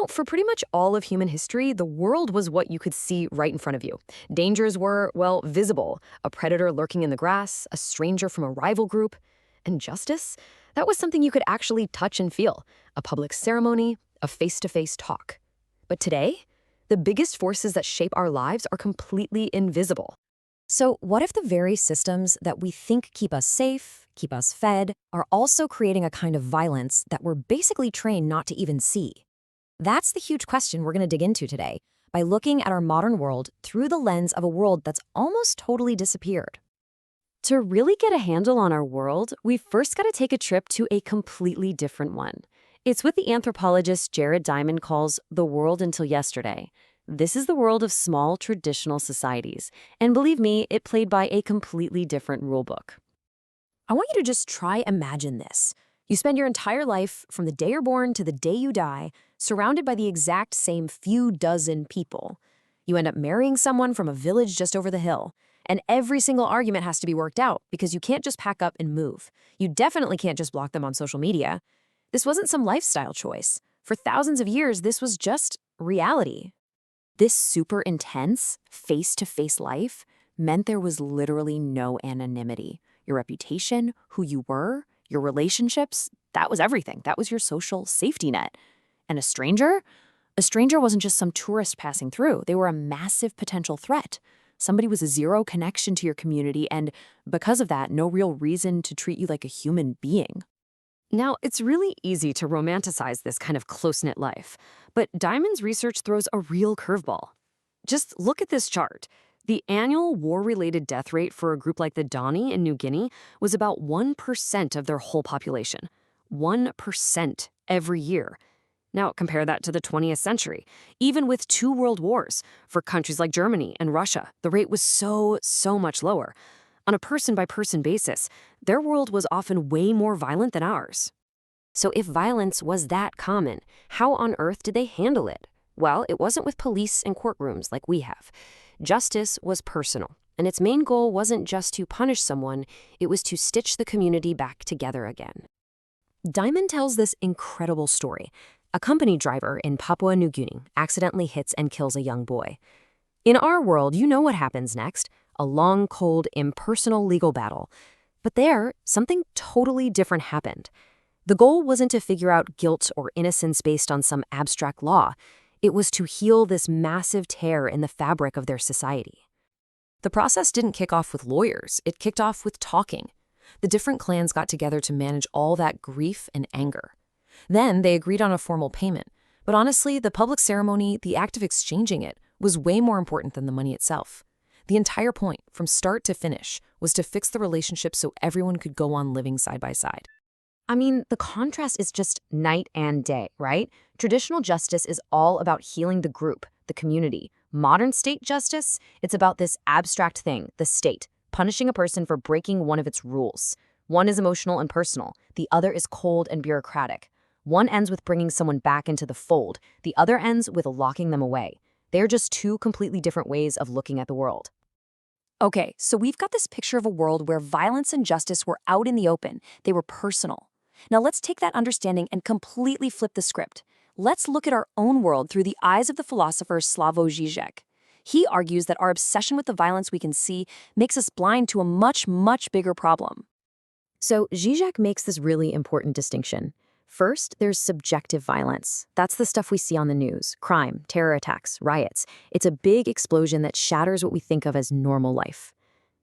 For pretty much all of human history, the world was what you could see right in front of you. Dangers were, well, visible. A predator lurking in the grass, a stranger from a rival group. And justice? That was something you could actually touch and feel. A public ceremony, a face-to-face talk. But today, the biggest forces that shape our lives are completely invisible. So, what if the very systems that we think keep us safe, keep us fed, are also creating a kind of violence that we're basically trained not to even see? That's the huge question we're going to dig into today by looking at our modern world through the lens of a world that's almost totally disappeared. To really get a handle on our world, we've first got to take a trip to a completely different one. It's what the anthropologist Jared Diamond calls the world until yesterday. This is the world of small, traditional societies. And believe me, it played by a completely different rulebook. I want you to just try imagine this. You spend your entire life, from the day you're born to the day you die, surrounded by the exact same few dozen people. You end up marrying someone from a village just over the hill, and every single argument has to be worked out because you can't just pack up and move. You definitely can't just block them on social media. This wasn't some lifestyle choice. For thousands of years, this was just reality. This super intense, face-to-face life meant there was literally no anonymity. Your reputation, who you were, your relationships, that was everything. That was your social safety net. And a stranger? A stranger wasn't just some tourist passing through. They were a massive potential threat. Somebody was a zero connection to your community, and because of that, no real reason to treat you like a human being. Now, it's really easy to romanticize this kind of close-knit life, but Diamond's research throws a real curveball. Just look at this chart. The annual war-related death rate for a group like the Dani in New Guinea was about 1% of their whole population. 1% every year. Now, compare that to the 20th century. Even with 2 world wars, for countries like Germany and Russia, the rate was so much lower. On a person-by-person basis, their world was often way more violent than ours. So if violence was that common, how on earth did they handle it? Well, it wasn't with police and courtrooms like we have. Justice was personal, and its main goal wasn't just to punish someone, it was to stitch the community back together again. Diamond tells this incredible story. A company driver in Papua New Guinea accidentally hits and kills a young boy. In our world, you know what happens next. A long, cold, impersonal legal battle. But there, something totally different happened. The goal wasn't to figure out guilt or innocence based on some abstract law. It was to heal this massive tear in the fabric of their society. The process didn't kick off with lawyers. It kicked off with talking. The different clans got together to manage all that grief and anger. Then they agreed on a formal payment. But honestly, the public ceremony, the act of exchanging it, was way more important than the money itself. The entire point, from start to finish, was to fix the relationship so everyone could go on living side by side. I mean, the contrast is just night and day, right? Traditional justice is all about healing the group, the community. Modern state justice, it's about this abstract thing, the state, punishing a person for breaking one of its rules. One is emotional and personal. The other is cold and bureaucratic. One ends with bringing someone back into the fold. The other ends with locking them away. They're just 2 completely different ways of looking at the world. Okay, so we've got this picture of a world where violence and justice were out in the open. They were personal. Now let's take that understanding and completely flip the script. Let's look at our own world through the eyes of the philosopher Slavoj Žižek. He argues that our obsession with the violence we can see makes us blind to a much bigger problem. So Žižek makes this really important distinction. First, there's subjective violence. That's the stuff we see on the news. Crime, terror attacks, riots. It's a big explosion that shatters what we think of as normal life.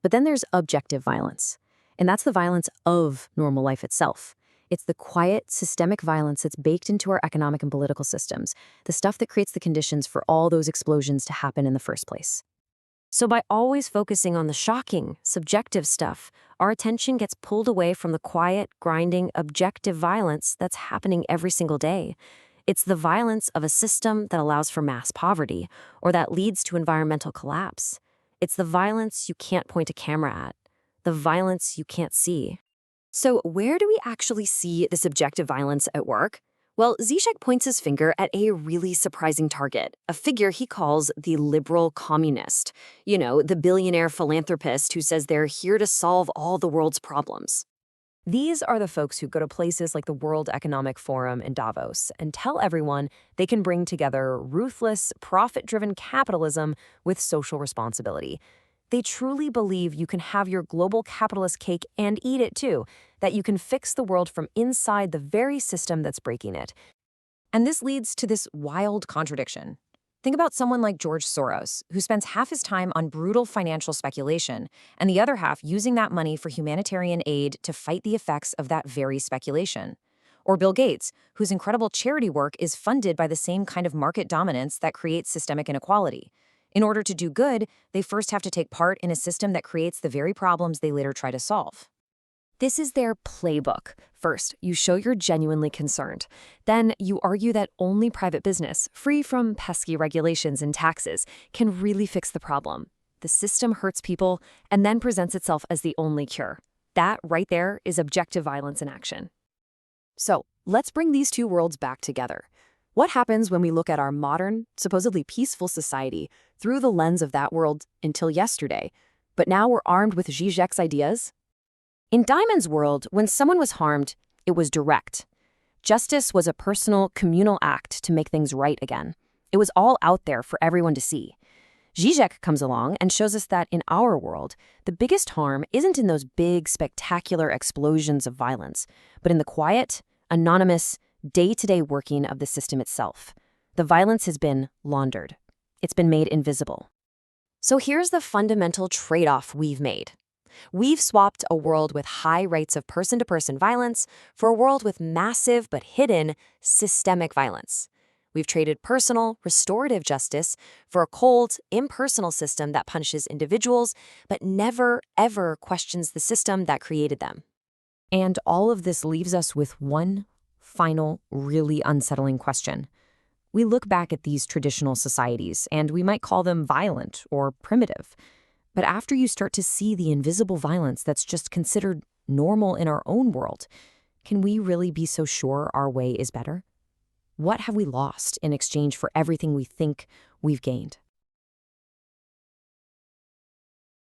But then there's objective violence. And that's the violence of normal life itself. It's the quiet, systemic violence that's baked into our economic and political systems, the stuff that creates the conditions for all those explosions to happen in the first place. So by always focusing on the shocking, subjective stuff, our attention gets pulled away from the quiet, grinding, objective violence that's happening every single day. It's the violence of a system that allows for mass poverty, or that leads to environmental collapse. It's the violence you can't point a camera at, the violence you can't see. So where do we actually see the subjective violence at work? Well, Zizek points his finger at a really surprising target, a figure he calls the liberal communist. You know, the billionaire philanthropist who says they're here to solve all the world's problems. These are the folks who go to places like the World Economic Forum in Davos and tell everyone they can bring together ruthless, profit-driven capitalism with social responsibility. They truly believe you can have your global capitalist cake and eat it too, that you can fix the world from inside the very system that's breaking it. And this leads to this wild contradiction. Think about someone like George Soros, who spends half his time on brutal financial speculation, and the other half using that money for humanitarian aid to fight the effects of that very speculation. Or Bill Gates, whose incredible charity work is funded by the same kind of market dominance that creates systemic inequality. In order to do good, they first have to take part in a system that creates the very problems they later try to solve. This is their playbook. First, you show you're genuinely concerned. Then, you argue that only private business, free from pesky regulations and taxes, can really fix the problem. The system hurts people and then presents itself as the only cure. That, right there, is objective violence in action. So, let's bring these two worlds back together. What happens when we look at our modern, supposedly peaceful society through the lens of that world until yesterday, but now we're armed with Žižek's ideas? In Diamond's world, when someone was harmed, it was direct. Justice was a personal, communal act to make things right again. It was all out there for everyone to see. Žižek comes along and shows us that in our world, the biggest harm isn't in those big, spectacular explosions of violence, but in the quiet, anonymous, day-to-day working of the system itself. The violence has been laundered. It's been made invisible. So here's the fundamental trade-off we've made. We've swapped a world with high rates of person-to-person violence for a world with massive but hidden systemic violence. We've traded personal, restorative justice for a cold, impersonal system that punishes individuals but never, ever questions the system that created them. And all of this leaves us with one final, really unsettling question. We look back at these traditional societies, and we might call them violent or primitive. But after you start to see the invisible violence that's just considered normal in our own world, can we really be so sure our way is better? What have we lost in exchange for everything we think we've gained?